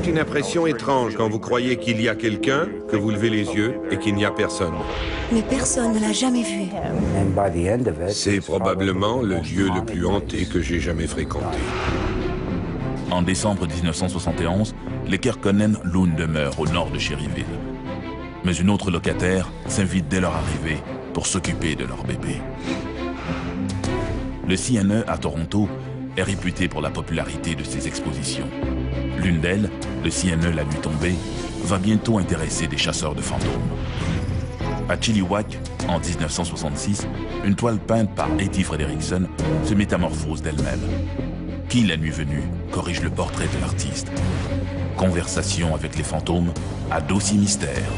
C'est une impression étrange quand vous croyez qu'il y a quelqu'un, que vous levez les yeux et qu'il n'y a personne. Mais personne ne l'a jamais vu. C'est probablement le lieu le plus hanté que j'ai jamais fréquenté. En décembre 1971, les Kekkonen louent une demeure au nord de Cherryville. Mais une autre locataire s'invite dès leur arrivée pour s'occuper de leur bébé. Le CNE à Toronto est réputé pour la popularité de ses expositions. L'une d'elles, le CNE La Nuit Tombée, va bientôt intéresser des chasseurs de fantômes. À Chilliwack, en 1966, une toile peinte par Etty Frederiksen se métamorphose d'elle-même. Qui, la nuit venue, corrige le portrait de l'artiste? Conversation avec les fantômes à dossier mystère.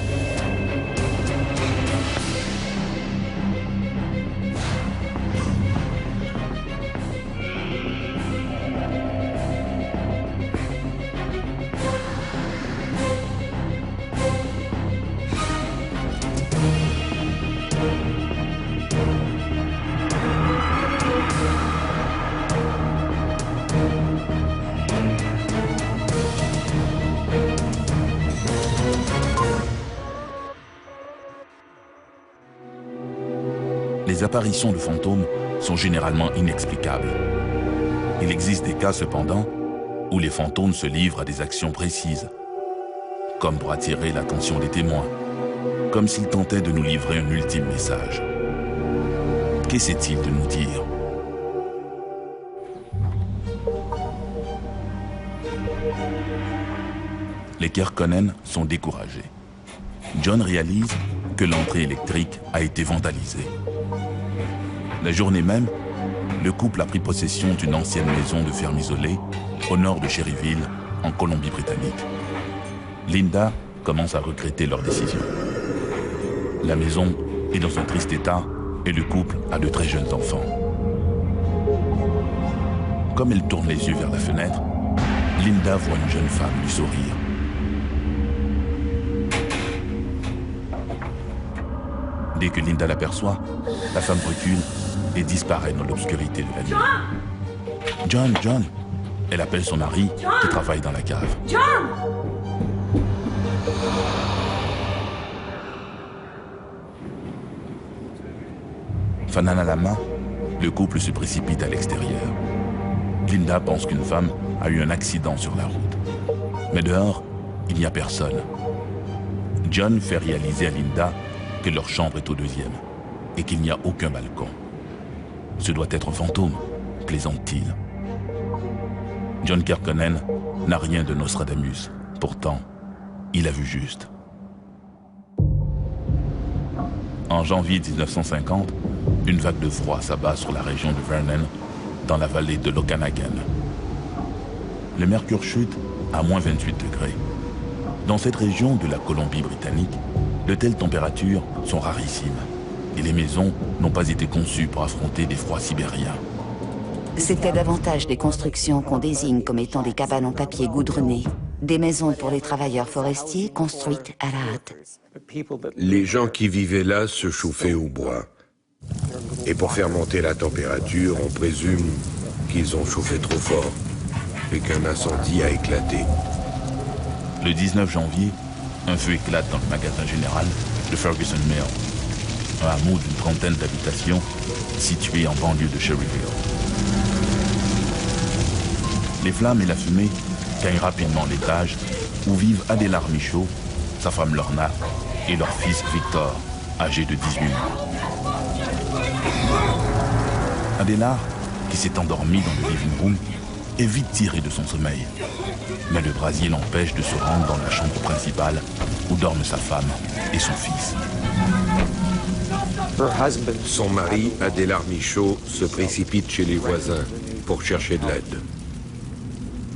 Les apparitions de fantômes sont généralement inexplicables. Il existe des cas cependant où les fantômes se livrent à des actions précises, comme pour attirer l'attention des témoins, comme s'ils tentaient de nous livrer un ultime message. Qu'essaient-ils de nous dire? Les Kekkonen sont découragés. John réalise que l'entrée électrique a été vandalisée. La journée même, le couple a pris possession d'une ancienne maison de ferme isolée au nord de Cherryville, en Colombie-Britannique. Linda commence à regretter leur décision. La maison est dans un triste état et le couple a de très jeunes enfants. Comme elle tourne les yeux vers la fenêtre, Linda voit une jeune femme lui sourire. Dès que Linda l'aperçoit, la femme recule et disparaît dans l'obscurité de la nuit. John, John! Elle appelle son mari qui travaille dans la cave. John! Fanal à la main, le couple se précipite à l'extérieur. Linda pense qu'une femme a eu un accident sur la route. Mais dehors, il n'y a personne. John fait réaliser à Linda que leur chambre est au deuxième et qu'il n'y a aucun balcon. Ce doit être un fantôme, plaisante-t-il. John Kekkonen n'a rien de Nostradamus. Pourtant, il a vu juste. En janvier 1950, une vague de froid s'abat sur la région de Vernon, dans la vallée de l'Okanagan. Le mercure chute à moins 28 degrés. Dans cette région de la Colombie-Britannique, de telles températures sont rarissimes et les maisons n'ont pas été conçues pour affronter des froids sibériens. C'était davantage des constructions qu'on désigne comme étant des cabanes en papier goudronné, des maisons pour les travailleurs forestiers construites à la hâte. Les gens qui vivaient là se chauffaient au bois. Et pour faire monter la température, on présume qu'ils ont chauffé trop fort et qu'un incendie a éclaté. Le 19 janvier, un feu éclate dans le magasin général de Ferguson Mill, un hameau d'une trentaine d'habitations situé en banlieue de Cherryville. Les flammes et la fumée gagnent rapidement l'étage où vivent Adélard Michaud, sa femme Lorna et leur fils Victor, âgé de 18 mois. Adélard, qui s'est endormi dans le living room, est vite tiré de son sommeil. Mais le brasier l'empêche de se rendre dans la chambre principale où dorment sa femme et son fils. Son mari, Adélard Michaud, se précipite chez les voisins pour chercher de l'aide.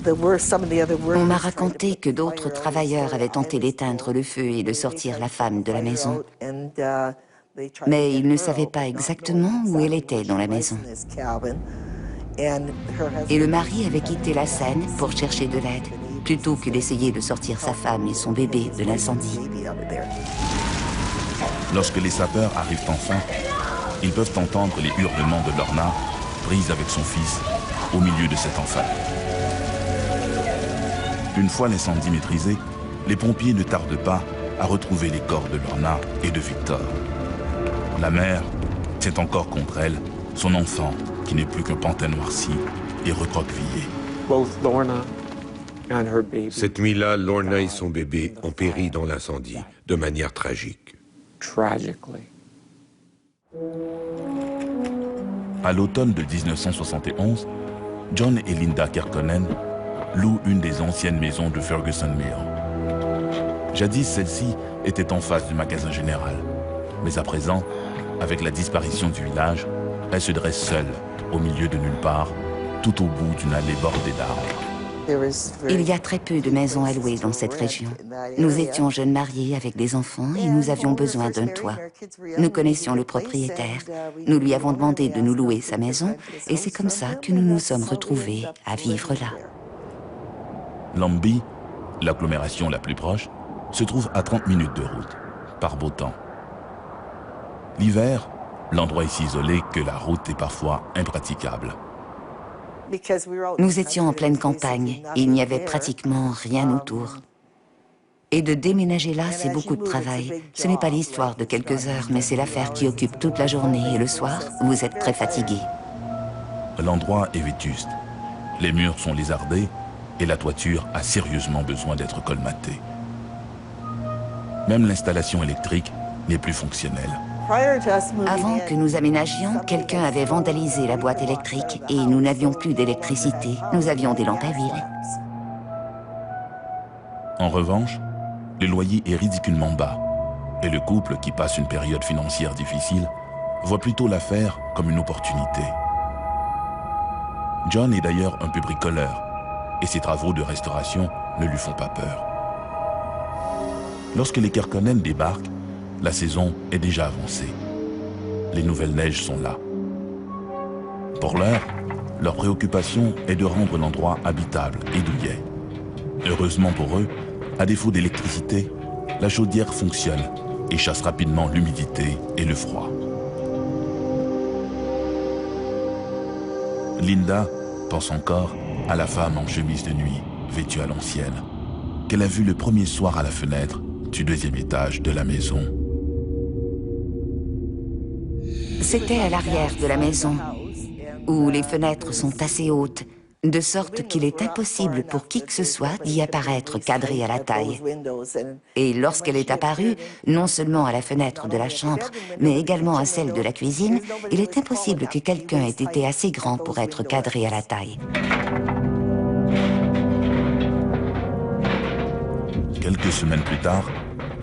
On m'a raconté que d'autres travailleurs avaient tenté d'éteindre le feu et de sortir la femme de la maison. Mais ils ne savaient pas exactement où elle était dans la maison. Et le mari avait quitté la scène pour chercher de l'aide, plutôt que d'essayer de sortir sa femme et son bébé de l'incendie. Lorsque les sapeurs arrivent enfin, ils peuvent entendre les hurlements de Lorna, prise avec son fils, au milieu de cet enfer. Une fois l'incendie maîtrisé, les pompiers ne tardent pas à retrouver les corps de Lorna et de Victor. La mère tient encore contre elle son enfant, qui n'est plus qu'un pantin noirci et recroquevillé. Cette nuit-là, Lorna et son bébé ont péri dans l'incendie, de manière tragique. À l'automne de 1971, John et Linda Kekkonen louent une des anciennes maisons de Ferguson Mill. Jadis, celle-ci était en face du magasin général. Mais à présent, avec la disparition du village, elle se dresse seule, au milieu de nulle part, tout au bout d'une allée bordée d'arbres. Il y a très peu de maisons à louer dans cette région. Nous étions jeunes mariés avec des enfants et nous avions besoin d'un toit. Nous connaissions le propriétaire. Nous lui avons demandé de nous louer sa maison et c'est comme ça que nous nous sommes retrouvés à vivre là. Lambie, l'agglomération la plus proche, se trouve à 30 minutes de route, par beau temps. L'hiver, l'endroit est si isolé que la route est parfois impraticable. Nous étions en pleine campagne et il n'y avait pratiquement rien autour. Et de déménager là, c'est beaucoup de travail. Ce n'est pas l'histoire de quelques heures, mais c'est l'affaire qui occupe toute la journée et le soir, vous êtes très fatigué. L'endroit est vétuste. Les murs sont lézardés et la toiture a sérieusement besoin d'être colmatée. Même l'installation électrique n'est plus fonctionnelle. Avant que nous aménagions, quelqu'un avait vandalisé la boîte électrique et nous n'avions plus d'électricité. Nous avions des lampes à huile. En revanche, le loyer est ridiculement bas et le couple, qui passe une période financière difficile, voit plutôt l'affaire comme une opportunité. John est d'ailleurs un peu bricoleur et ses travaux de restauration ne lui font pas peur. Lorsque les Kekkonen débarquent, la saison est déjà avancée. Les nouvelles neiges sont là. Pour l'heure, leur préoccupation est de rendre l'endroit habitable et douillet. Heureusement pour eux, à défaut d'électricité, la chaudière fonctionne et chasse rapidement l'humidité et le froid. Linda pense encore à la femme en chemise de nuit, vêtue à l'ancienne, qu'elle a vue le premier soir à la fenêtre du deuxième étage de la maison. C'était à l'arrière de la maison, où les fenêtres sont assez hautes, de sorte qu'il est impossible pour qui que ce soit d'y apparaître cadré à la taille. Et lorsqu'elle est apparue, non seulement à la fenêtre de la chambre, mais également à celle de la cuisine, il est impossible que quelqu'un ait été assez grand pour être cadré à la taille. Quelques semaines plus tard,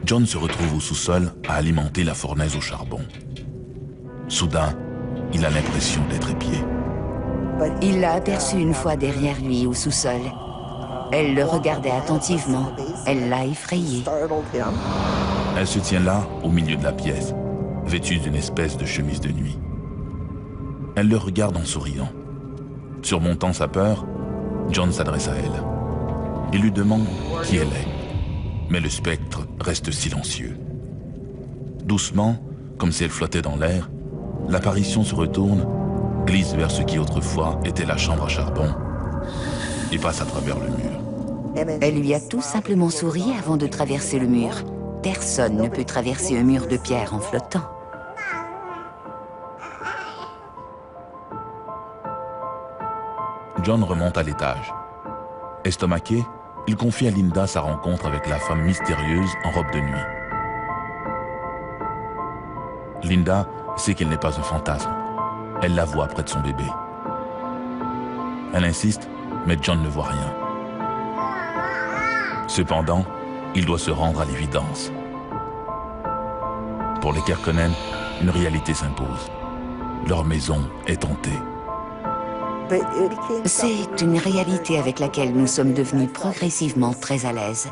John se retrouve au sous-sol à alimenter la fournaise au charbon. Soudain, il a l'impression d'être épié. Il l'a aperçue une fois derrière lui au sous-sol. Elle le regardait attentivement. Elle l'a effrayé. Elle se tient là, au milieu de la pièce, vêtue d'une espèce de chemise de nuit. Elle le regarde en souriant. Surmontant sa peur, John s'adresse à elle. Il lui demande qui elle est. Mais le spectre reste silencieux. Doucement, comme si elle flottait dans l'air, l'apparition se retourne, glisse vers ce qui autrefois était la chambre à charbon et passe à travers le mur. Elle lui a tout simplement souri avant de traverser le mur. Personne ne peut traverser un mur de pierre en flottant. John remonte à l'étage. Estomaqué, il confie à Linda sa rencontre avec la femme mystérieuse en robe de nuit. Linda sait qu'elle n'est pas un fantasme. Elle la voit près de son bébé. Elle insiste, mais John ne voit rien. Cependant, il doit se rendre à l'évidence. Pour les Kekkonen, une réalité s'impose. Leur maison est hantée. C'est une réalité avec laquelle nous sommes devenus progressivement très à l'aise.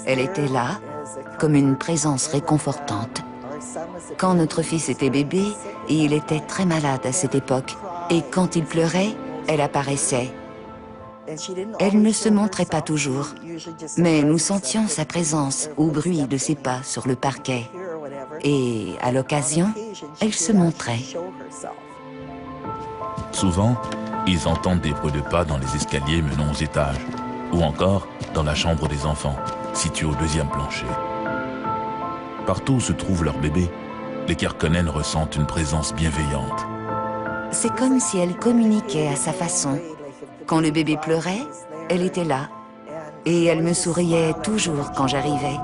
Elle était là, comme une présence réconfortante. Quand notre fils était bébé, et il était très malade à cette époque, et quand il pleurait, elle apparaissait. Elle ne se montrait pas toujours, mais nous sentions sa présence au bruit de ses pas sur le parquet. Et à l'occasion, elle se montrait. Souvent, ils entendent des bruits de pas dans les escaliers menant aux étages, ou encore dans la chambre des enfants, située au deuxième plancher. Partout où se trouve leur bébé, les Kerkonen ressentent une présence bienveillante. C'est comme si elle communiquait à sa façon. Quand le bébé pleurait, elle était là. Et elle me souriait toujours quand j'arrivais.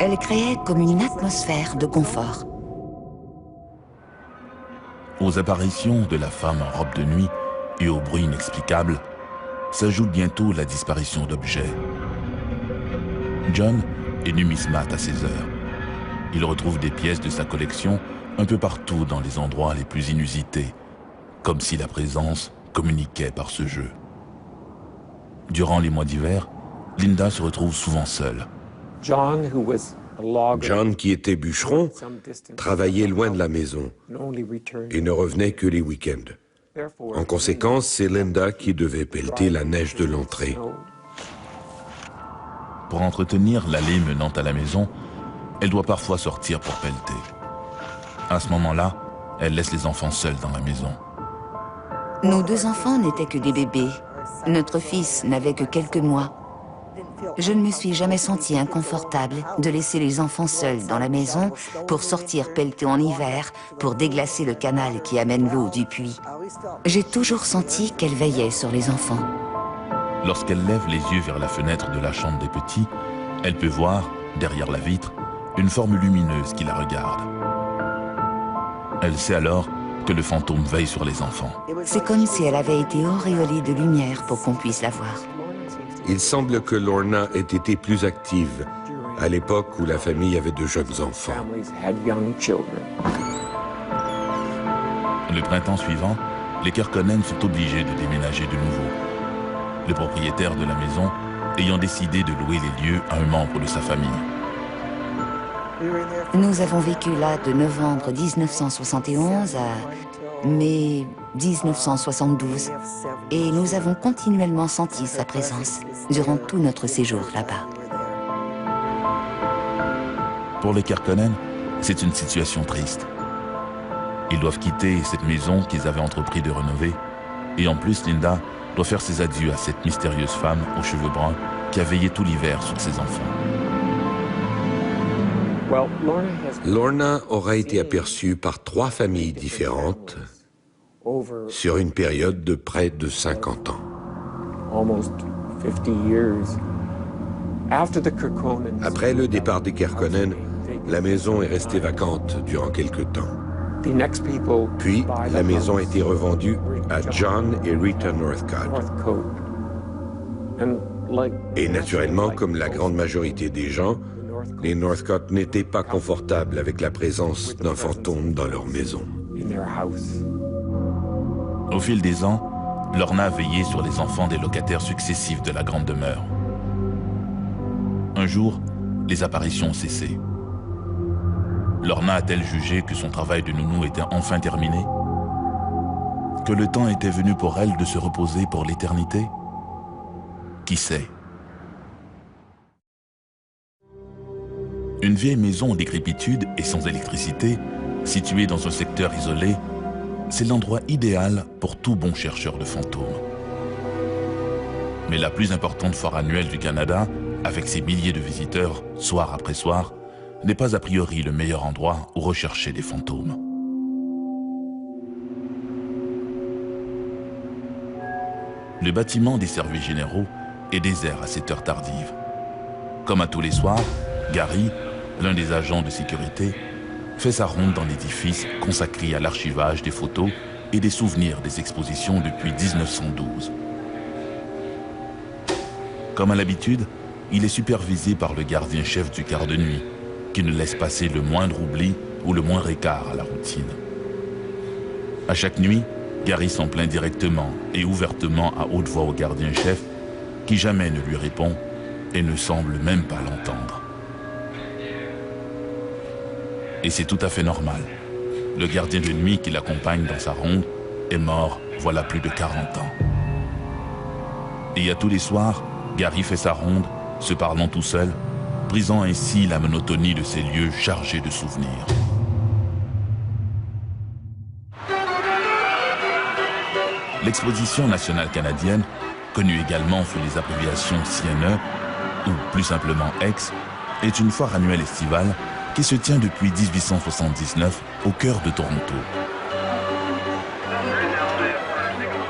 Elle créait comme une atmosphère de confort. Aux apparitions de la femme en robe de nuit et aux bruits inexplicables, s'ajoute bientôt la disparition d'objets. John est numismate à ses heures. Il retrouve des pièces de sa collection un peu partout dans les endroits les plus inusités, comme si la présence communiquait par ce jeu. Durant les mois d'hiver, Linda se retrouve souvent seule. John, qui était bûcheron, travaillait loin de la maison et ne revenait que les week-ends. En conséquence, c'est Linda qui devait pelleter la neige de l'entrée. Pour entretenir l'allée menant à la maison, elle doit parfois sortir pour pelleter. À ce moment-là, elle laisse les enfants seuls dans la maison. Nos deux enfants n'étaient que des bébés. Notre fils n'avait que quelques mois. Je ne me suis jamais sentie inconfortable de laisser les enfants seuls dans la maison pour sortir pelleter en hiver, pour déglacer le canal qui amène l'eau du puits. J'ai toujours senti qu'elle veillait sur les enfants. Lorsqu'elle lève les yeux vers la fenêtre de la chambre des petits, elle peut voir, derrière la vitre, une forme lumineuse qui la regarde. Elle sait alors que le fantôme veille sur les enfants. C'est comme si elle avait été auréolée de lumière pour qu'on puisse la voir. Il semble que Lorna ait été plus active à l'époque où la famille avait de jeunes enfants. Le printemps suivant, les Kerkonen sont obligés de déménager de nouveau. Le propriétaire de la maison ayant décidé de louer les lieux à un membre de sa famille. Nous avons vécu là de novembre 1971 à mai 1972 et nous avons continuellement senti sa présence durant tout notre séjour là-bas. Pour les Kerkonen, c'est une situation triste. Ils doivent quitter cette maison qu'ils avaient entrepris de rénover et en plus Linda doit faire ses adieux à cette mystérieuse femme aux cheveux bruns qui a veillé tout l'hiver sur ses enfants. Lorna aura été aperçue par 3 familles différentes sur une période de près de 50 ans. Après le départ des Kerkonen, la maison est restée vacante durant quelque temps. Puis, la maison a été revendue à John et Rita Northcott. Et naturellement, comme la grande majorité des gens, les Northcott n'étaient pas confortables avec la présence d'un fantôme dans leur maison. Au fil des ans, Lorna a veillé sur les enfants des locataires successifs de la grande demeure. Un jour, les apparitions ont cessé. Lorna a-t-elle jugé que son travail de nounou était enfin terminé? Que le temps était venu pour elle de se reposer pour l'éternité? Qui sait? Une vieille maison en décrépitude et sans électricité, située dans un secteur isolé, c'est l'endroit idéal pour tout bon chercheur de fantômes. Mais la plus importante foire annuelle du Canada, avec ses milliers de visiteurs, soir après soir, n'est pas a priori le meilleur endroit où rechercher des fantômes. Le bâtiment des services généraux est désert à cette heure tardive. Comme à tous les soirs, Gary, l'un des agents de sécurité, fait sa ronde dans l'édifice consacré à l'archivage des photos et des souvenirs des expositions depuis 1912. Comme à l'habitude, il est supervisé par le gardien-chef du quart de nuit, qui ne laisse passer le moindre oubli ou le moindre écart à la routine. À chaque nuit, Gary s'en plaint directement et ouvertement à haute voix au gardien-chef, qui jamais ne lui répond et ne semble même pas l'entendre. Et c'est tout à fait normal. Le gardien de nuit qui l'accompagne dans sa ronde est mort voilà plus de 40 ans. Et à tous les soirs, Gary fait sa ronde, se parlant tout seul, brisant ainsi la monotonie de ces lieux chargés de souvenirs. L'Exposition nationale canadienne connu également sous les abréviations CNE, ou plus simplement X, est une foire annuelle estivale qui se tient depuis 1879 au cœur de Toronto.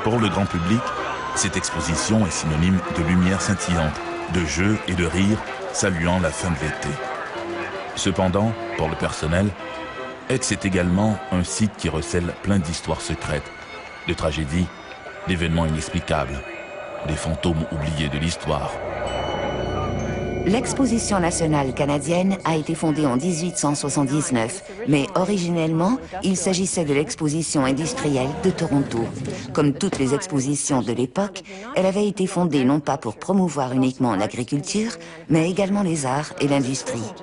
Pour le grand public, cette exposition est synonyme de lumière scintillante, de jeux et de rires saluant la fin de l'été. Cependant, pour le personnel, X est également un site qui recèle plein d'histoires secrètes, de tragédies, d'événements inexplicables, des fantômes oubliés de l'histoire. L'Exposition nationale canadienne a été fondée en 1879, mais originellement, il s'agissait de l'Exposition industrielle de Toronto. Comme toutes les expositions de l'époque, elle avait été fondée non pas pour promouvoir uniquement l'agriculture, mais également les arts et l'industrie.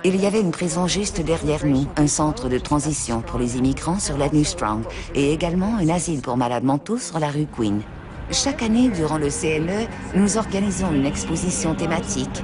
Il y avait une prison juste derrière nous, un centre de transition pour les immigrants sur l'avenue Strong, et également un asile pour malades mentaux sur la rue Queen. Chaque année, durant le CNE, nous organisions une exposition thématique.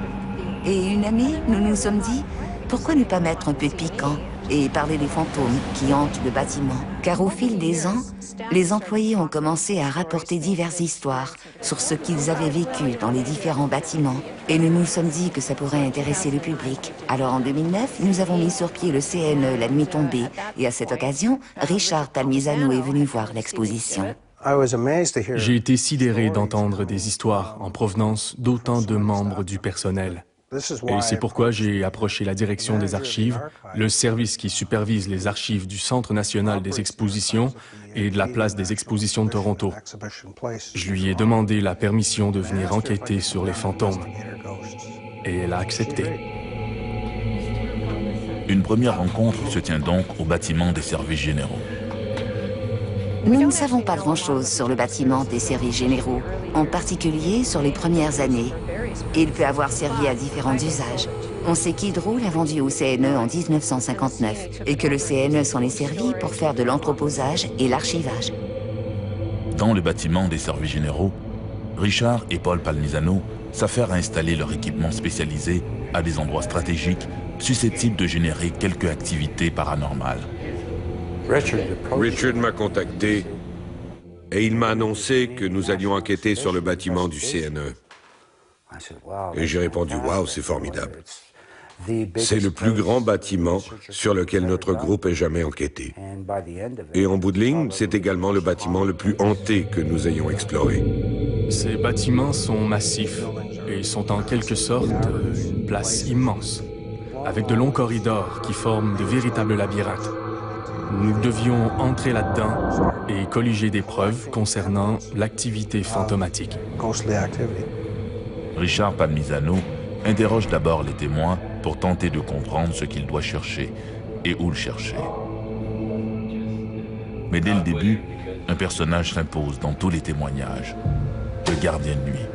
Et une année, nous nous sommes dit, pourquoi ne pas mettre un peu de piquant et parler des fantômes qui hantent le bâtiment? Car au fil des ans, les employés ont commencé à rapporter diverses histoires sur ce qu'ils avaient vécu dans les différents bâtiments. Et nous nous sommes dit que ça pourrait intéresser le public. Alors en 2009, nous avons mis sur pied le CNE La Nuit Tombée. Et à cette occasion, Richard Palmisano est venu voir l'exposition. J'ai été sidéré d'entendre des histoires en provenance d'autant de membres du personnel. Et c'est pourquoi j'ai approché la direction des archives, le service qui supervise les archives du Centre national des expositions et de la place des expositions de Toronto. Je lui ai demandé la permission de venir enquêter sur les fantômes. Et elle a accepté. Une première rencontre se tient donc au bâtiment des services généraux. Nous ne savons pas grand-chose sur le bâtiment des services généraux, en particulier sur les premières années. Il peut avoir servi à différents usages. On sait qu'Hydro l'a vendu au CNE en 1959 et que le CNE s'en est servi pour faire de l'entreposage et l'archivage. Dans le bâtiment des services généraux, Richard et Paul Palmisano s'affairent à installer leur équipement spécialisé à des endroits stratégiques susceptibles de générer quelques activités paranormales. Richard m'a contacté et il m'a annoncé que nous allions enquêter sur le bâtiment du CNE. Et j'ai répondu, waouh, c'est formidable. C'est le plus grand bâtiment sur lequel notre groupe ait jamais enquêté. Et en bout de ligne, c'est également le bâtiment le plus hanté que nous ayons exploré. Ces bâtiments sont massifs et sont en quelque sorte une place immense, avec de longs corridors qui forment de véritables labyrinthes. Nous devions entrer là-dedans et colliger des preuves concernant l'activité fantomatique. Richard Palmisano interroge d'abord les témoins pour tenter de comprendre ce qu'il doit chercher et où le chercher. Mais dès le début, un personnage s'impose dans tous les témoignages, le gardien de nuit.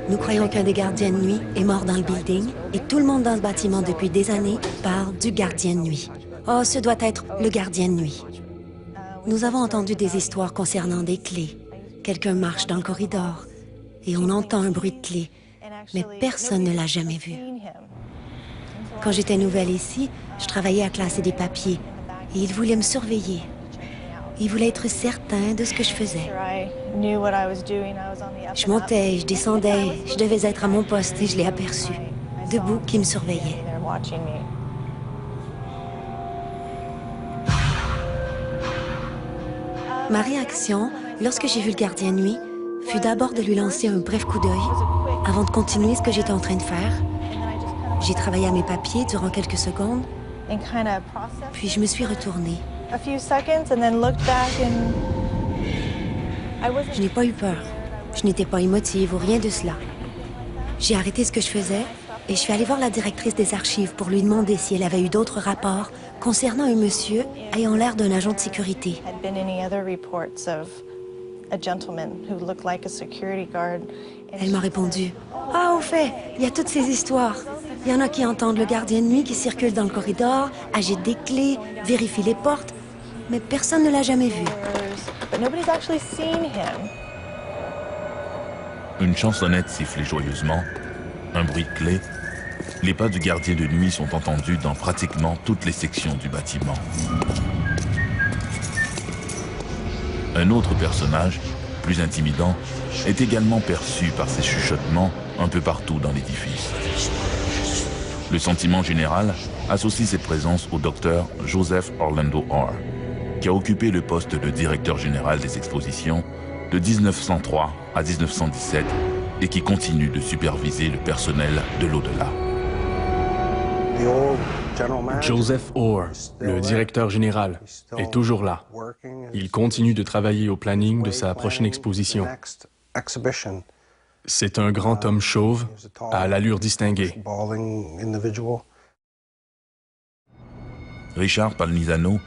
Nous croyons qu'un des gardiens de nuit est mort dans le building et tout le monde dans ce bâtiment depuis des années parle du gardien de nuit. Oh, ce doit être le gardien de nuit. Nous avons entendu des histoires concernant des clés. Quelqu'un marche dans le corridor et on entend un bruit de clé, mais personne ne l'a jamais vu. Quand j'étais nouvelle ici, je travaillais à classer des papiers et il voulait me surveiller. Il voulait être certain de ce que je faisais. Je montais, je descendais, je devais être à mon poste et je l'ai aperçu, debout, qui me surveillait. Ma réaction, lorsque j'ai vu le gardien de nuit, fut d'abord de lui lancer un bref coup d'œil avant de continuer ce que j'étais en train de faire. J'ai travaillé à mes papiers durant quelques secondes, puis je me suis retournée. Je n'ai pas eu peur. Je n'étais pas émotive ou rien de cela. J'ai arrêté ce que je faisais et je suis allée voir la directrice des archives pour lui demander si elle avait eu d'autres rapports concernant un monsieur ayant l'air d'un agent de sécurité. Elle m'a répondu, « Ah, au fait, il y a toutes ces histoires. Il y en a qui entendent le gardien de nuit qui circule dans le corridor, agite des clés, vérifie les portes, mais personne ne l'a jamais vu. » Une chansonnette sifflait joyeusement, un bruit de clé. Les pas du gardien de nuit sont entendus dans pratiquement toutes les sections du bâtiment. Un autre personnage, plus intimidant, est également perçu par ces chuchotements un peu partout dans l'édifice. Le sentiment général associe cette présence au docteur Joseph Orlando Orr, qui a occupé le poste de directeur général des expositions de 1903 à 1917 et qui continue de superviser le personnel de l'au-delà. Joseph Orr, le directeur général, est toujours là. Il continue de travailler au planning de sa prochaine exposition. C'est un grand homme chauve, à l'allure distinguée. Richard Palmisano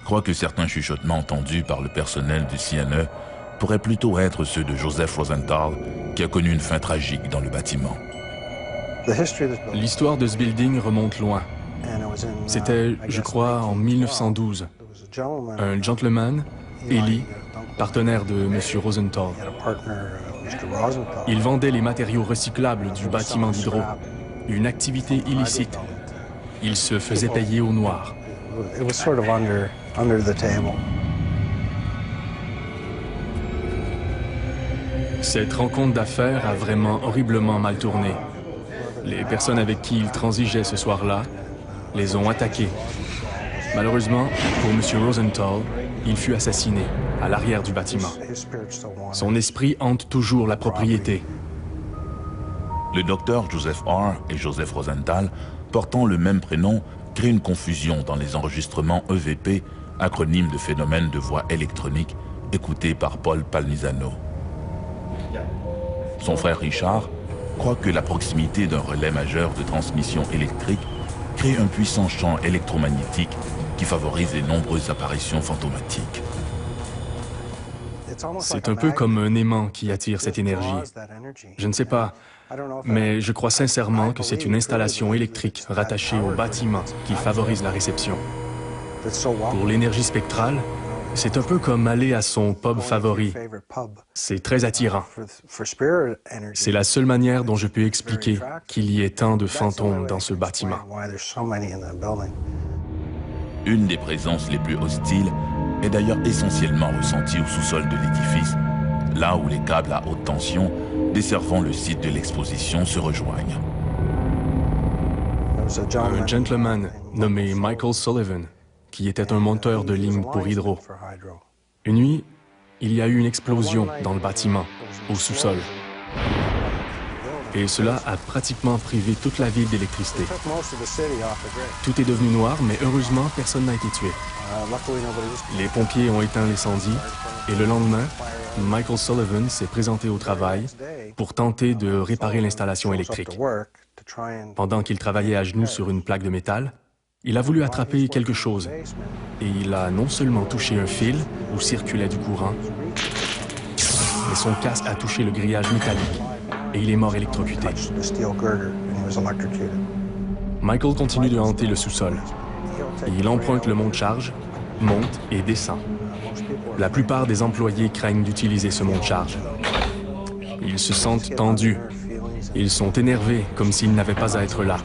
croit que certains chuchotements entendus par le personnel du CNE pourraient plutôt être ceux de Joseph Rosenthal, qui a connu une fin tragique dans le bâtiment. L'histoire de ce building remonte loin. C'était, je crois, en 1912. Un gentleman, Eli, partenaire de M. Rosenthal. Il vendait les matériaux recyclables du bâtiment d'Hydro, une activité illicite. Il se faisait payer au noir. Cette rencontre d'affaires a vraiment horriblement mal tourné. Les personnes avec qui il transigeait ce soir-là les ont attaqués. Malheureusement, pour M. Rosenthal, il fut assassiné à l'arrière du bâtiment. Son esprit hante toujours la propriété. Le docteur Joseph Orr et Joseph Rosenthal, portant le même prénom, créent une confusion dans les enregistrements EVP, acronyme de phénomène de voix électronique, écouté par Paul Palmisano. Son frère Richard croit que la proximité d'un relais majeur de transmission électrique crée un puissant champ électromagnétique qui favorise les nombreuses apparitions fantomatiques. C'est un peu comme un aimant qui attire cette énergie. Je ne sais pas, mais je crois sincèrement que c'est une installation électrique rattachée au bâtiment qui favorise la réception. Pour l'énergie spectrale, c'est un peu comme aller à son pub favori. C'est très attirant. C'est la seule manière dont je peux expliquer qu'il y ait tant de fantômes dans ce bâtiment. Une des présences les plus hostiles est d'ailleurs essentiellement ressentie au sous-sol de l'édifice, là où les câbles à haute tension desservant le site de l'exposition se rejoignent. Un gentleman nommé Michael Sullivan, qui était un monteur de ligne pour Hydro. Une nuit, il y a eu une explosion dans le bâtiment, au sous-sol. Et cela a pratiquement privé toute la ville d'électricité. Tout est devenu noir, mais heureusement, personne n'a été tué. Les pompiers ont éteint l'incendie, et le lendemain, Michael Sullivan s'est présenté au travail pour tenter de réparer l'installation électrique. Pendant qu'il travaillait à genoux sur une plaque de métal, il a voulu attraper quelque chose, et il a non seulement touché un fil où circulait du courant, mais son casque a touché le grillage métallique, et il est mort électrocuté. Michael continue de hanter le sous-sol. Il emprunte le monte-charge, monte et descend. La plupart des employés craignent d'utiliser ce monte-charge. Ils se sentent tendus. Ils sont énervés, comme s'ils n'avaient pas à être là.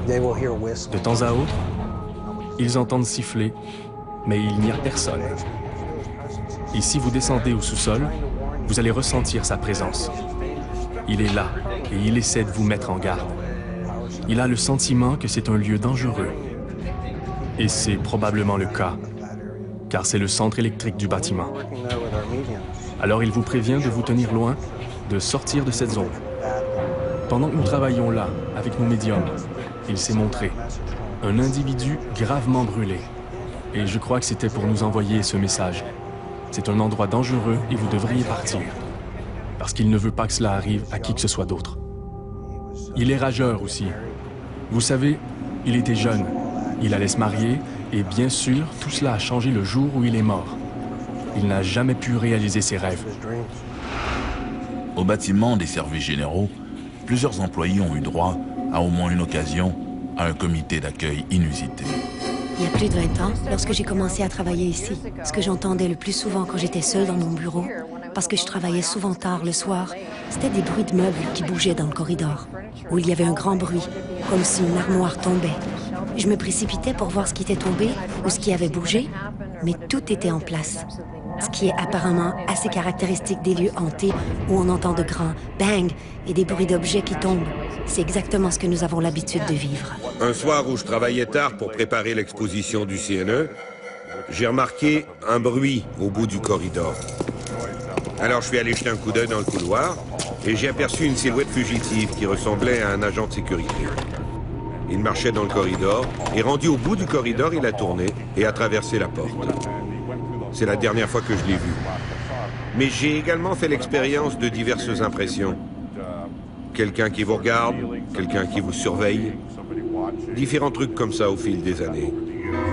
De temps à autre, ils entendent siffler, mais il n'y a personne. Et si vous descendez au sous-sol, vous allez ressentir sa présence. Il est là et il essaie de vous mettre en garde. Il a le sentiment que c'est un lieu dangereux. Et c'est probablement le cas, car c'est le centre électrique du bâtiment. Alors il vous prévient de vous tenir loin, de sortir de cette zone. Pendant que nous travaillons là, avec nos médiums, il s'est montré, un individu gravement brûlé. Et je crois que c'était pour nous envoyer ce message. C'est un endroit dangereux et vous devriez partir. Parce qu'il ne veut pas que cela arrive à qui que ce soit d'autre. Il est rageur aussi. Vous savez, il était jeune. Il allait se marier et bien sûr, tout cela a changé le jour où il est mort. Il n'a jamais pu réaliser ses rêves. Au bâtiment des services généraux, plusieurs employés ont eu droit, à au moins une occasion, à un comité d'accueil inusité. Il y a plus de 20 ans, lorsque j'ai commencé à travailler ici, ce que j'entendais le plus souvent quand j'étais seule dans mon bureau, parce que je travaillais souvent tard le soir, c'était des bruits de meubles qui bougeaient dans le corridor, où il y avait un grand bruit, comme si une armoire tombait. Je me précipitais pour voir ce qui était tombé ou ce qui avait bougé, mais tout était en place. Ce qui est apparemment assez caractéristique des lieux hantés où on entend de grands bangs et des bruits d'objets qui tombent. C'est exactement ce que nous avons l'habitude de vivre. Un soir où je travaillais tard pour préparer l'exposition du CNE, j'ai remarqué un bruit au bout du corridor. Alors je suis allé jeter un coup d'œil dans le couloir et j'ai aperçu une silhouette fugitive qui ressemblait à un agent de sécurité. Il marchait dans le corridor et rendu au bout du corridor, il a tourné et a traversé la porte. C'est la dernière fois que je l'ai vu. Mais j'ai également fait l'expérience de diverses impressions. Quelqu'un qui vous regarde, quelqu'un qui vous surveille. Différents trucs comme ça au fil des années.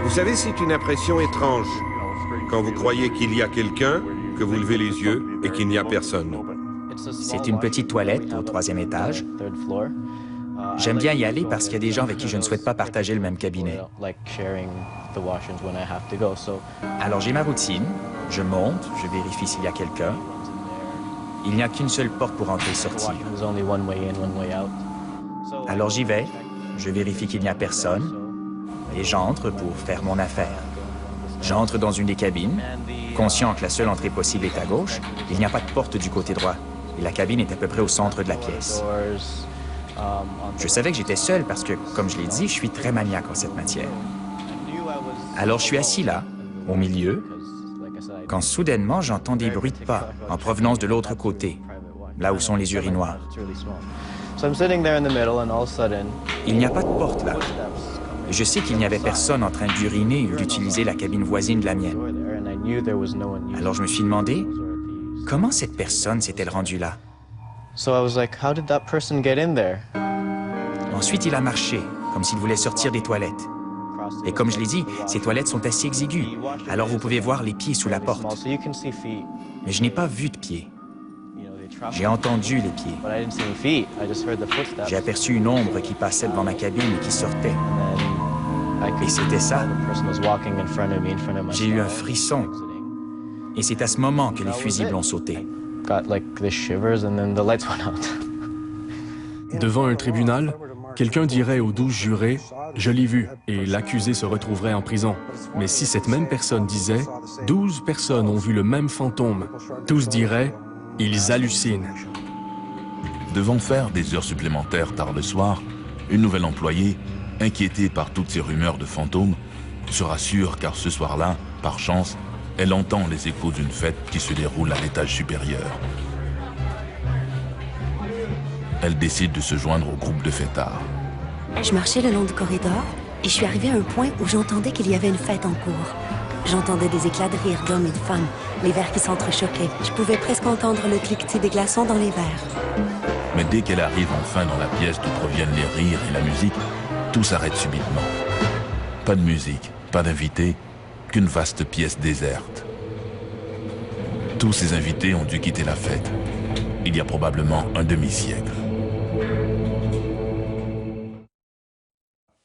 Vous savez, c'est une impression étrange. Quand vous croyez qu'il y a quelqu'un, que vous levez les yeux et qu'il n'y a personne. C'est une petite toilette au 3e étage. J'aime bien y aller parce qu'il y a des gens avec qui je ne souhaite pas partager le même cabinet. Alors j'ai ma routine, je monte, je vérifie s'il y a quelqu'un. Il n'y a qu'une seule porte pour entrer et sortir. Alors j'y vais, je vérifie qu'il n'y a personne et j'entre pour faire mon affaire. J'entre dans une des cabines, conscient que la seule entrée possible est à gauche. Il n'y a pas de porte du côté droit et la cabine est à peu près au centre de la pièce. Je savais que j'étais seul parce que, comme je l'ai dit, je suis très maniaque en cette matière. Alors je suis assis là, au milieu, quand soudainement j'entends des bruits de pas en provenance de l'autre côté, là où sont les urinoirs. Il n'y a pas de porte là. Et je sais qu'il n'y avait personne en train d'uriner ou d'utiliser la cabine voisine de la mienne. Alors je me suis demandé, comment cette personne s'est-elle rendue là? Ensuite, il a marché, comme s'il voulait sortir des toilettes. Et comme je l'ai dit, ces toilettes sont assez exiguës, alors vous pouvez voir les pieds sous la porte. Mais je n'ai pas vu de pieds. J'ai entendu les pieds. J'ai aperçu une ombre qui passait devant ma cabine et qui sortait. Et c'était ça. J'ai eu un frisson. Et c'est à ce moment que les fusibles ont sauté. Devant un tribunal, quelqu'un dirait aux 12 jurés « Je l'ai vu » et l'accusé se retrouverait en prison. Mais si cette même personne disait « 12 personnes ont vu le même fantôme », tous diraient « Ils hallucinent ». Devant faire des heures supplémentaires tard le soir, une nouvelle employée, inquiétée par toutes ces rumeurs de fantômes, se rassure car ce soir-là, par chance, elle entend les échos d'une fête qui se déroule à l'étage supérieur. Elle décide de se joindre au groupe de fêtards. Je marchais le long du corridor et je suis arrivée à un point où j'entendais qu'il y avait une fête en cours. J'entendais des éclats de rire d'hommes et de femmes, les verres qui s'entrechoquaient. Je pouvais presque entendre le cliquetis des glaçons dans les verres. Mais dès qu'elle arrive enfin dans la pièce d'où proviennent les rires et la musique, tout s'arrête subitement. Pas de musique, pas d'invités, qu'une vaste pièce déserte. Tous ces invités ont dû quitter la fête, il y a probablement un demi-siècle.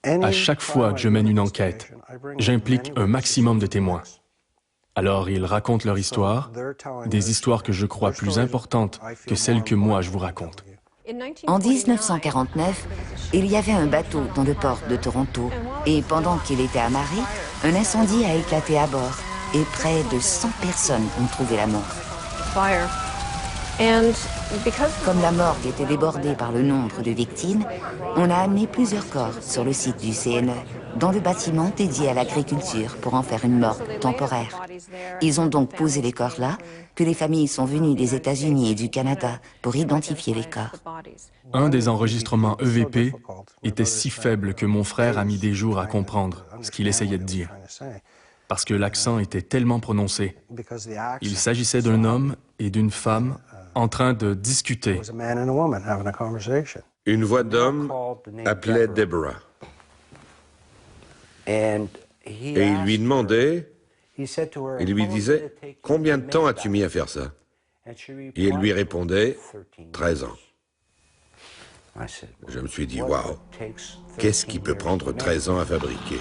À chaque fois que je mène une enquête, j'implique un maximum de témoins. Alors ils racontent leur histoire, des histoires que je crois plus importantes que celles que moi je vous raconte. En 1949, il y avait un bateau dans le port de Toronto et pendant qu'il était amarré, un incendie a éclaté à bord et près de 100 personnes ont trouvé la mort. Comme la morgue était débordée par le nombre de victimes, on a amené plusieurs corps sur le site du CNE, dans le bâtiment dédié à l'agriculture pour en faire une morgue temporaire. Ils ont donc posé les corps là, puis les familles sont venues des États-Unis et du Canada pour identifier les corps. Un des enregistrements EVP était si faible que mon frère a mis des jours à comprendre ce qu'il essayait de dire, parce que l'accent était tellement prononcé. Il s'agissait d'un homme et d'une femme en train de discuter. Une voix d'homme appelait Deborah. Et il lui demandait, il lui disait, « Combien de temps as-tu mis à faire ça ?» Et elle lui répondait, « 13 ans. » Je me suis dit, « Waouh, qu'est-ce qui peut prendre 13 ans à fabriquer ?»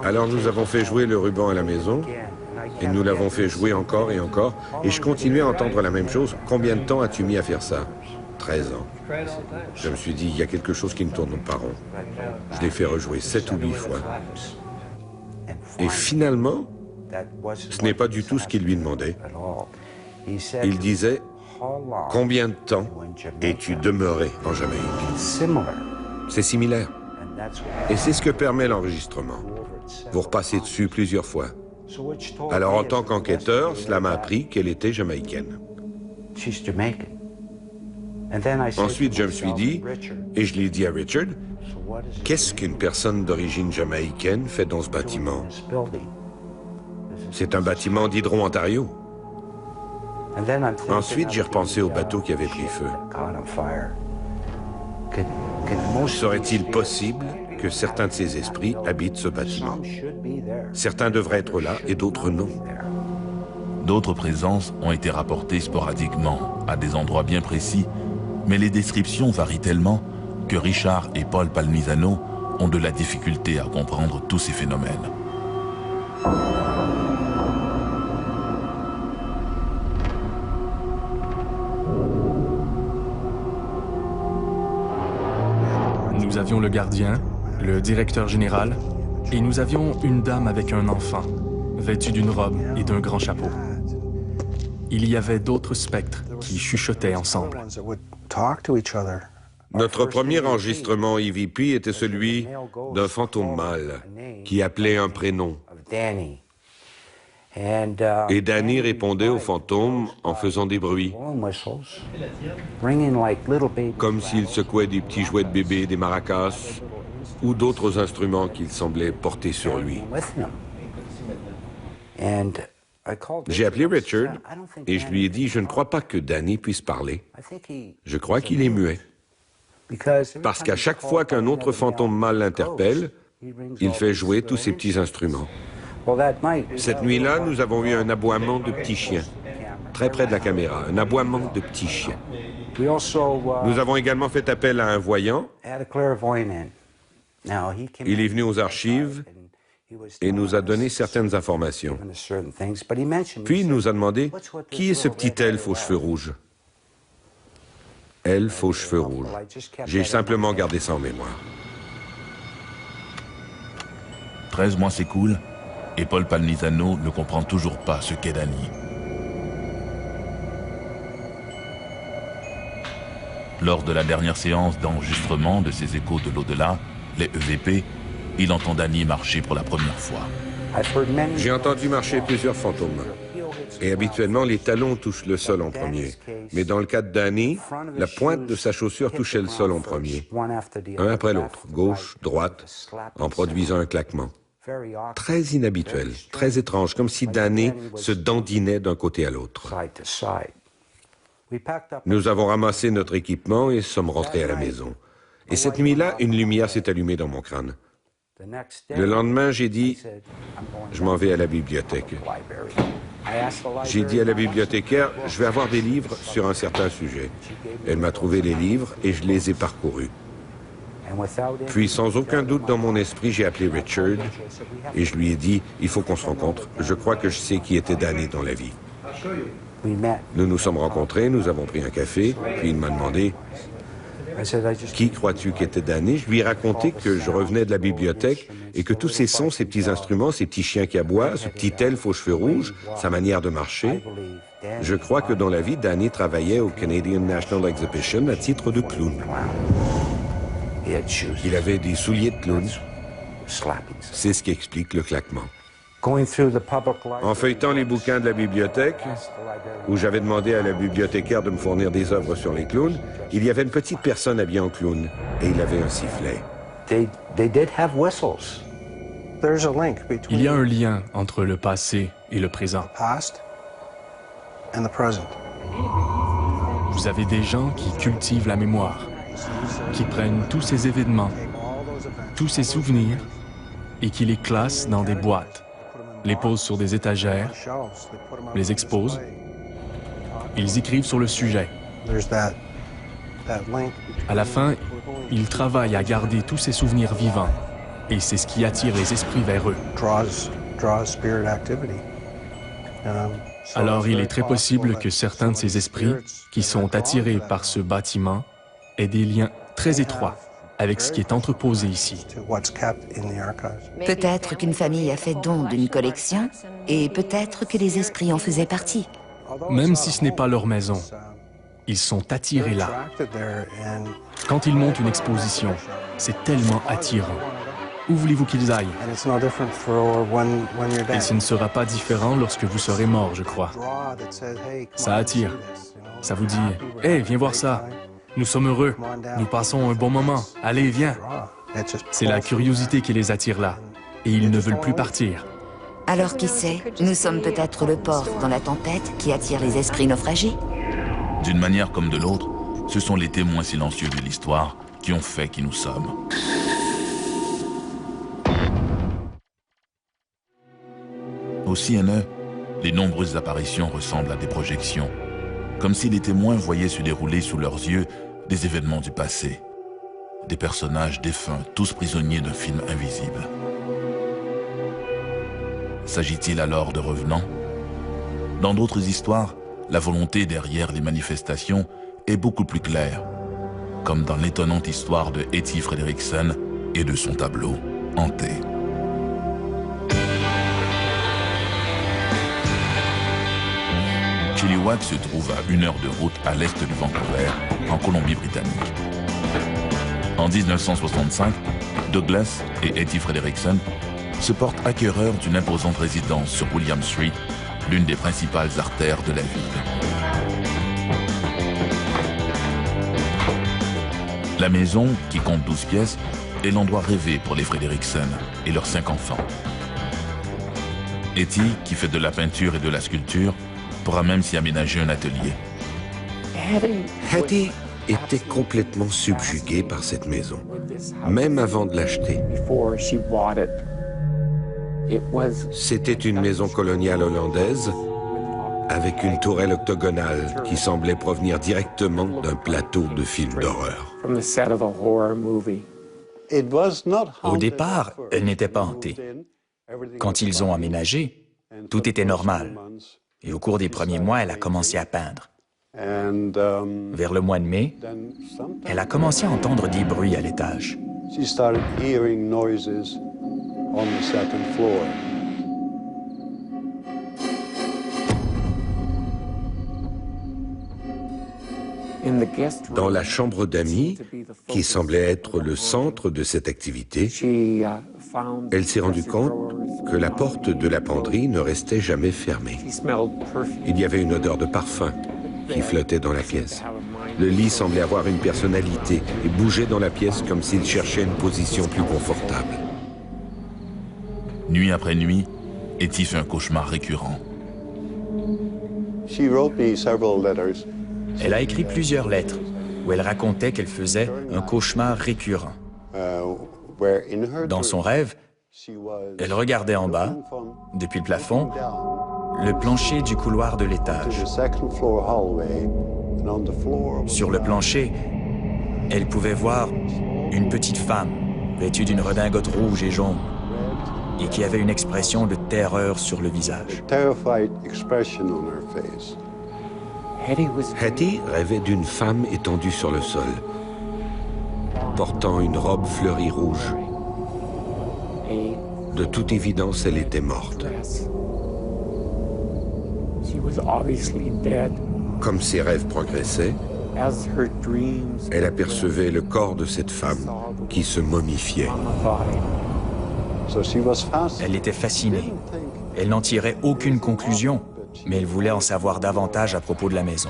Alors nous avons fait jouer le ruban à la maison, et nous l'avons fait jouer encore et encore, et je continuais à entendre la même chose. « Combien de temps as-tu mis à faire ça ?» 13 ans. Je me suis dit, il y a quelque chose qui ne tourne pas rond. Je l'ai fait rejouer 7 ou 8 fois. Et finalement, Ce n'est pas du tout ce qu'il lui demandait. Il disait « Combien de temps es-tu demeuré en Jamaïque ?» C'est similaire. Et c'est ce que permet l'enregistrement. Vous repassez dessus plusieurs fois. Alors en tant qu'enquêteur, cela m'a appris qu'elle était jamaïcaine. Ensuite, je me suis dit, et je l'ai dit à Richard, qu'est-ce qu'une personne d'origine jamaïcaine fait dans ce bâtiment? C'est un bâtiment d'Hydro Ontario. Ensuite, j'ai repensé au bateau qui avait pris feu. Serait-il possible que certains de ces esprits habitent ce bâtiment? Certains devraient être là et d'autres non. D'autres présences ont été rapportées sporadiquement, à des endroits bien précis, mais les descriptions varient tellement que Richard et Paul Palmisano ont de la difficulté à comprendre tous ces phénomènes. Nous avions le gardien, le directeur général, et nous avions une dame avec un enfant, vêtue d'une robe et d'un grand chapeau. Il y avait d'autres spectres qui chuchotaient ensemble. Notre premier enregistrement EVP était celui d'un fantôme mâle qui appelait un prénom. Et Danny répondait au fantôme en faisant des bruits, comme s'il secouait des petits jouets de bébé, des maracas ou d'autres instruments qu'il semblait porter sur lui. J'ai appelé Richard et je lui ai dit, je ne crois pas que Danny puisse parler. Je crois qu'il est muet. Parce qu'à chaque fois qu'un autre fantôme mâle l'interpelle, il fait jouer tous ses petits instruments. Cette nuit-là, nous avons eu un aboiement de petits chiens, très près de la caméra, un aboiement de petits chiens. Nous avons également fait appel à un voyant. Il est venu aux archives et nous a donné certaines informations. Puis il nous a demandé, qui est ce petit elfe aux cheveux rouges? Elfe aux cheveux rouges. J'ai simplement gardé ça en mémoire. 13 mois s'écoulent et Paul Palmisano ne comprend toujours pas ce qu'est Danny. Lors de la dernière séance d'enregistrement de ces échos de l'au-delà, les EVP, il entend Danny marcher pour la première fois. J'ai entendu marcher plusieurs fantômes. Et habituellement, les talons touchent le sol en premier. Mais dans le cas de Danny, la pointe de sa chaussure touchait le sol en premier. Un après l'autre, gauche, droite, en produisant un claquement. Très inhabituel, très étrange, comme si Danny se dandinait d'un côté à l'autre. Nous avons ramassé notre équipement et sommes rentrés à la maison. Et cette nuit-là, une lumière s'est allumée dans mon crâne. Le lendemain, j'ai dit, je m'en vais à la bibliothèque. J'ai dit à la bibliothécaire, je vais avoir des livres sur un certain sujet. Elle m'a trouvé les livres et je les ai parcourus. Puis, sans aucun doute dans mon esprit, j'ai appelé Richard et je lui ai dit, il faut qu'on se rencontre. Je crois que je sais qui était Danny dans la vie. Nous nous sommes rencontrés, nous avons pris un café, puis il m'a demandé, qui crois-tu qu'était Danny? Je lui ai raconté que je revenais de la bibliothèque et que tous ces sons, ces petits instruments, ces petits chiens qui aboient, ce petit elfe aux cheveux rouges, sa manière de marcher, je crois que dans la vie, Danny travaillait au Canadian National Exhibition à titre de clown. Il avait des souliers de clown. C'est ce qui explique le claquement. En feuilletant les bouquins de la bibliothèque, où j'avais demandé à la bibliothécaire de me fournir des œuvres sur les clowns, il y avait une petite personne habillée en clown, et il avait un sifflet. Il y a un lien entre le passé et le présent. Vous avez des gens qui cultivent la mémoire, qui prennent tous ces événements, tous ces souvenirs, et qui les classent dans des boîtes, les posent sur des étagères, les exposent. Ils écrivent sur le sujet. À la fin, ils travaillent à garder tous ces souvenirs vivants, et c'est ce qui attire les esprits vers eux. Alors, il est très possible que certains de ces esprits, qui sont attirés par ce bâtiment, aient des liens très étroits avec ce qui est entreposé ici. Peut-être qu'une famille a fait don d'une collection, et peut-être que les esprits en faisaient partie. Même si ce n'est pas leur maison, ils sont attirés là. Quand ils montent une exposition, c'est tellement attirant. Où voulez-vous qu'ils aillent? Et ce ne sera pas différent lorsque vous serez mort, je crois. Ça attire. Ça vous dit, « Hey, viens voir ça. Nous sommes heureux. Nous passons un bon moment. Allez, viens. » C'est la curiosité qui les attire là. Et ils ne veulent plus partir. Alors qui sait, nous sommes peut-être le port dans la tempête qui attire les esprits naufragés. D'une manière comme de l'autre, ce sont les témoins silencieux de l'histoire qui ont fait qui nous sommes. Au CNE, les nombreuses apparitions ressemblent à des projections, comme si les témoins voyaient se dérouler sous leurs yeux des événements du passé, des personnages défunts, tous prisonniers d'un film invisible. S'agit-il alors de revenants? Dans d'autres histoires, la volonté derrière les manifestations est beaucoup plus claire, comme dans l'étonnante histoire de Etty Frederiksen et de son tableau « Hanté ». Chilliwack se trouve à 1 heure de route à l'est de Vancouver, en Colombie-Britannique. En 1965, Douglas et Etty Frederiksen se portent acquéreurs d'une imposante résidence sur William Street, l'une des principales artères de la ville. La maison, qui compte 12 pièces, est l'endroit rêvé pour les Frederiksen et leurs 5 enfants. Etty, qui fait de la peinture et de la sculpture, pourra même s'y aménager un atelier. Hattie était complètement subjuguée par cette maison, même avant de l'acheter. C'était une maison coloniale hollandaise avec une tourelle octogonale qui semblait provenir directement d'un plateau de film d'horreur. Au départ, elle n'était pas hantée. Quand ils ont aménagé, tout était normal. Et au cours des premiers mois, elle a commencé à peindre. Vers le mois de mai, elle a commencé à entendre des bruits à l'étage. Dans la chambre d'amis, qui semblait être le centre de cette activité, elle s'est rendue compte que la porte de la penderie ne restait jamais fermée. Il y avait une odeur de parfum qui flottait dans la pièce. Le lit semblait avoir une personnalité et bougeait dans la pièce comme s'il cherchait une position plus confortable. Nuit après nuit, Etty fait un cauchemar récurrent. Elle a écrit plusieurs lettres où elle racontait qu'elle faisait un cauchemar récurrent. Dans son rêve, elle regardait en bas, depuis le plafond, le plancher du couloir de l'étage. Sur le plancher, elle pouvait voir une petite femme vêtue d'une redingote rouge et jaune et qui avait une expression de terreur sur le visage. Hattie rêvait d'une femme étendue sur le sol, portant une robe fleurie rouge. De toute évidence, elle était morte. Comme ses rêves progressaient, elle apercevait le corps de cette femme qui se momifiait. Elle était fascinée. Elle n'en tirait aucune conclusion, mais elle voulait en savoir davantage à propos de la maison.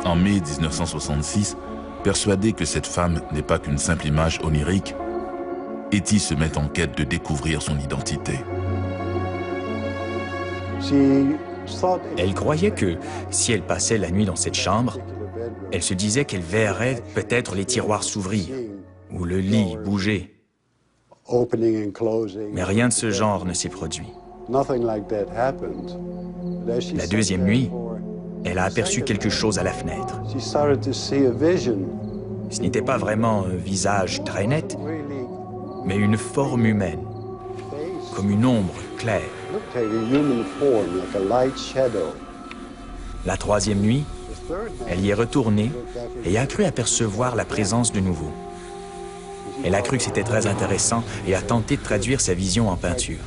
En mai 1966, persuadée que cette femme n'est pas qu'une simple image onirique, Etty se met en quête de découvrir son identité. Elle croyait que, si elle passait la nuit dans cette chambre, elle se disait qu'elle verrait peut-être les tiroirs s'ouvrir ou le lit bouger. Mais rien de ce genre ne s'est produit. La deuxième nuit, elle a aperçu quelque chose à la fenêtre. Ce n'était pas vraiment un visage très net, mais une forme humaine, comme une ombre claire. La troisième nuit, elle y est retournée et a cru apercevoir la présence de nouveau. Elle a cru que c'était très intéressant et a tenté de traduire sa vision en peinture.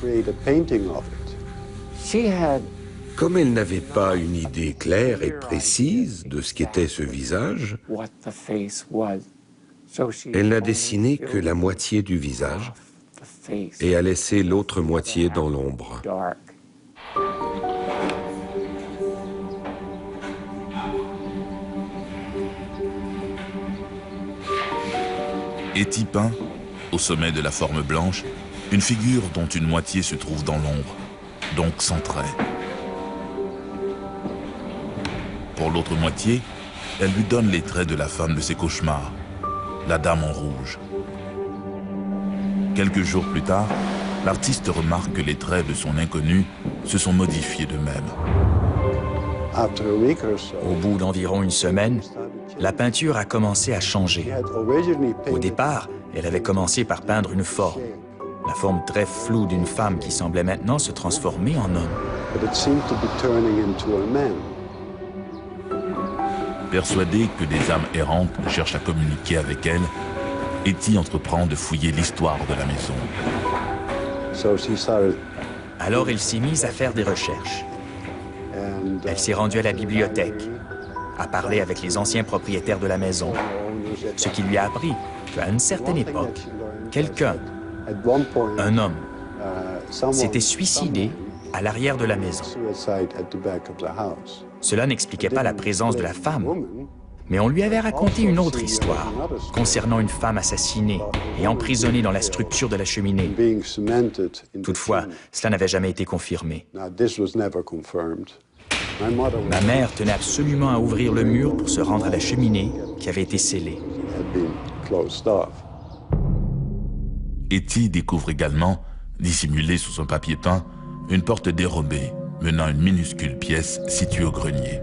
Comme elle n'avait pas une idée claire et précise de ce qu'était ce visage, elle n'a dessiné que la moitié du visage et a laissé l'autre moitié dans l'ombre. Etty peint, au sommet de la forme blanche, une figure dont une moitié se trouve dans l'ombre, donc sans trait. Pour l'autre moitié, elle lui donne les traits de la femme de ses cauchemars, la dame en rouge. Quelques jours plus tard, l'artiste remarque que les traits de son inconnue se sont modifiés d'eux-mêmes. Au bout d'environ une semaine, la peinture a commencé à changer. Au départ, elle avait commencé par peindre une forme, la forme très floue d'une femme qui semblait maintenant se transformer en homme. Persuadée que des âmes errantes cherchent à communiquer avec elle, Etty entreprend de fouiller l'histoire de la maison. Alors elle s'est mise à faire des recherches. Elle s'est rendue à la bibliothèque, a parlé avec les anciens propriétaires de la maison, ce qui lui a appris qu'à une certaine époque, quelqu'un, un homme, s'était suicidé à l'arrière de la maison. Cela n'expliquait pas la présence de la femme, mais on lui avait raconté une autre histoire concernant une femme assassinée et emprisonnée dans la structure de la cheminée. Toutefois, cela n'avait jamais été confirmé. Ma mère tenait absolument à ouvrir le mur pour se rendre à la cheminée qui avait été scellée. Etty découvre également, dissimulée sous un papier peint, une porte dérobée menant à une minuscule pièce située au grenier.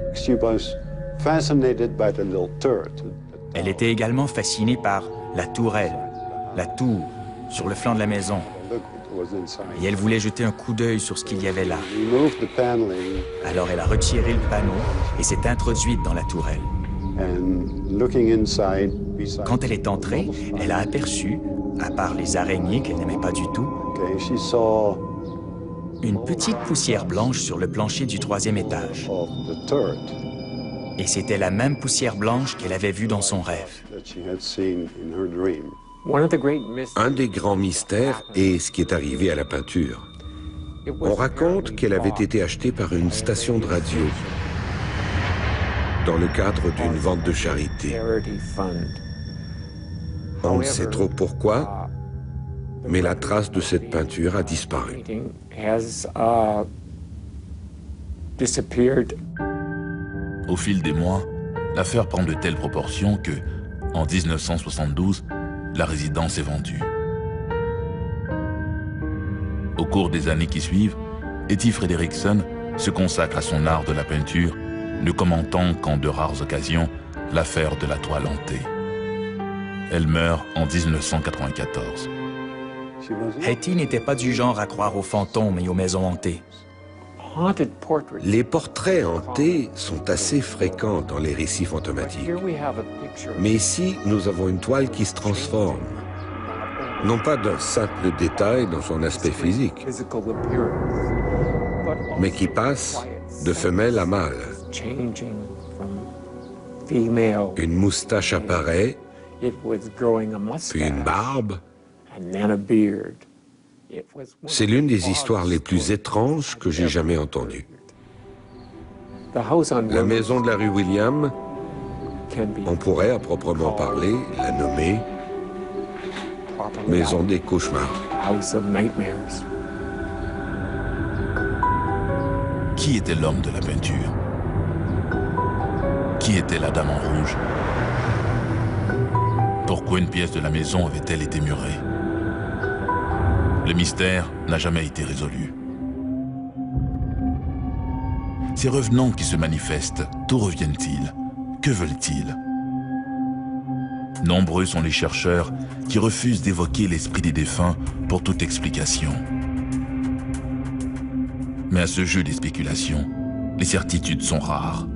Elle était également fascinée par la tourelle, la tour, sur le flanc de la maison. Et elle voulait jeter un coup d'œil sur ce qu'il y avait là. Alors elle a retiré le panneau et s'est introduite dans la tourelle. Quand elle est entrée, elle a aperçu, à part les araignées qu'elle n'aimait pas du tout, une petite poussière blanche sur le plancher du 3e étage. Et c'était la même poussière blanche qu'elle avait vue dans son rêve. Un des grands mystères est ce qui est arrivé à la peinture. On raconte qu'elle avait été achetée par une station de radio dans le cadre d'une vente de charité. On ne sait trop pourquoi, mais la trace de cette peinture a disparu. Au fil des mois, l'affaire prend de telles proportions que, en 1972, la résidence est vendue. Au cours des années qui suivent, Etty Frederiksen se consacre à son art de la peinture, ne commentant qu'en de rares occasions l'affaire de la toile hantée. Elle meurt en 1994. Etty n'était pas du genre à croire aux fantômes et aux maisons hantées. Les portraits hantés sont assez fréquents dans les récits fantomatiques. Mais ici, nous avons une toile qui se transforme, non pas d'un simple détail dans son aspect physique, mais qui passe de femelle à mâle. Une moustache apparaît, puis une barbe. C'est l'une des histoires les plus étranges que j'ai jamais entendues. La maison de la rue William, on pourrait à proprement parler la nommer Maison des cauchemars. Qui était l'homme de la peinture? Qui était la dame en rouge? Pourquoi une pièce de la maison avait-elle été murée? Le mystère n'a jamais été résolu. Ces revenants qui se manifestent, d'où reviennent-ils? Que veulent-ils? Nombreux sont les chercheurs qui refusent d'évoquer l'esprit des défunts pour toute explication. Mais à ce jeu des spéculations, les certitudes sont rares.